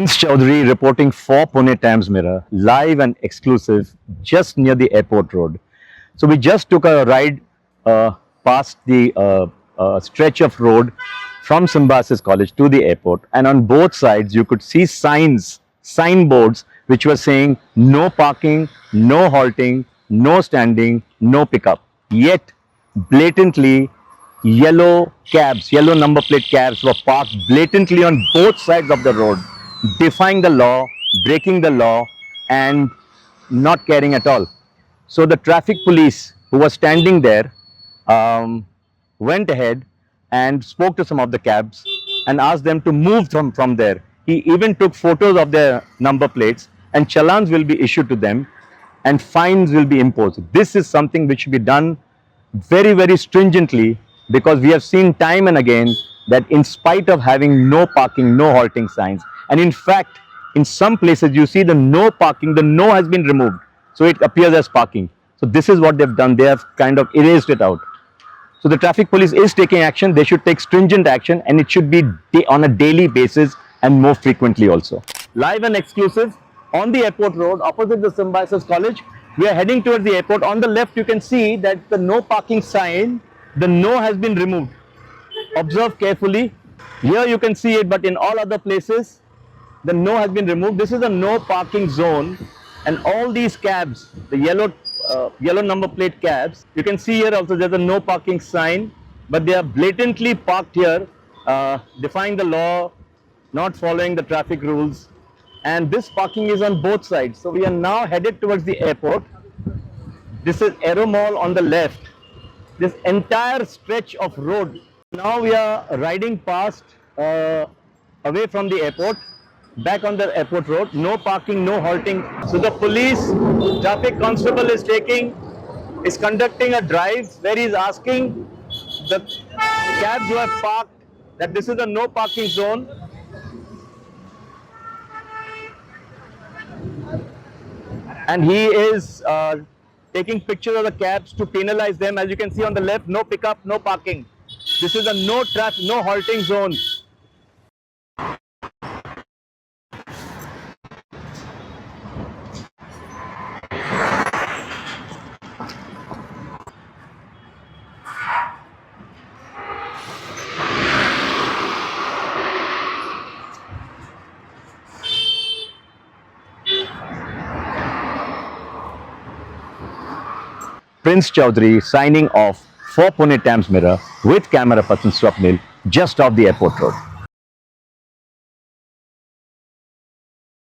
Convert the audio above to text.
Prince Chaudhary reporting for Pune Times Mirror, live and exclusive, just near the airport road. So we just took a ride past the stretch of road from Symbiosis College to the airport, and on both sides you could see signboards which were saying no parking, no halting, no standing, no pickup. Yet blatantly yellow cabs, yellow number plate cabs were parked blatantly on both sides of the road, defying the law, breaking the law, and not caring at all. So the traffic police who was standing there went ahead and spoke to some of the cabs and asked them to move from there. He even took photos of their number plates, and challans will be issued to them and fines will be imposed. This is something which should be done very, very stringently, because we have seen time and again that in spite of having no parking, no halting signs, and in fact, in some places you see the no parking, the no has been removed. So it appears as parking. So this is what they've done. They have kind of erased it out. So the traffic police is taking action. They should take stringent action, and it should be on a daily basis and more frequently also. Live and exclusive on the airport road opposite the Symbiosis College. We are heading towards the airport. On the left you can see that the no parking sign, the no has been removed. Observe carefully. Here you can see it, but in all other places the no has been removed. This is a no parking zone, and all these cabs, the yellow number plate cabs, you can see here also there's a no parking sign, but they are blatantly parked here, defying the law, not following the traffic rules, and this parking is on both sides. So we are now headed towards the airport. This is Aero Mall on the left. This entire stretch of road. Now we are riding past away from the airport, back on the airport road. No parking, no halting. So the police traffic constable is conducting a drive where he is asking the cabs who have parked that this is a no parking zone. And he is taking pictures of the cabs to penalize them. As you can see on the left, no pickup, no parking. This is a no halting zone. Prince Chaudhary signing off for Pune Times Mirror with camera person Swapnil, just off the airport road.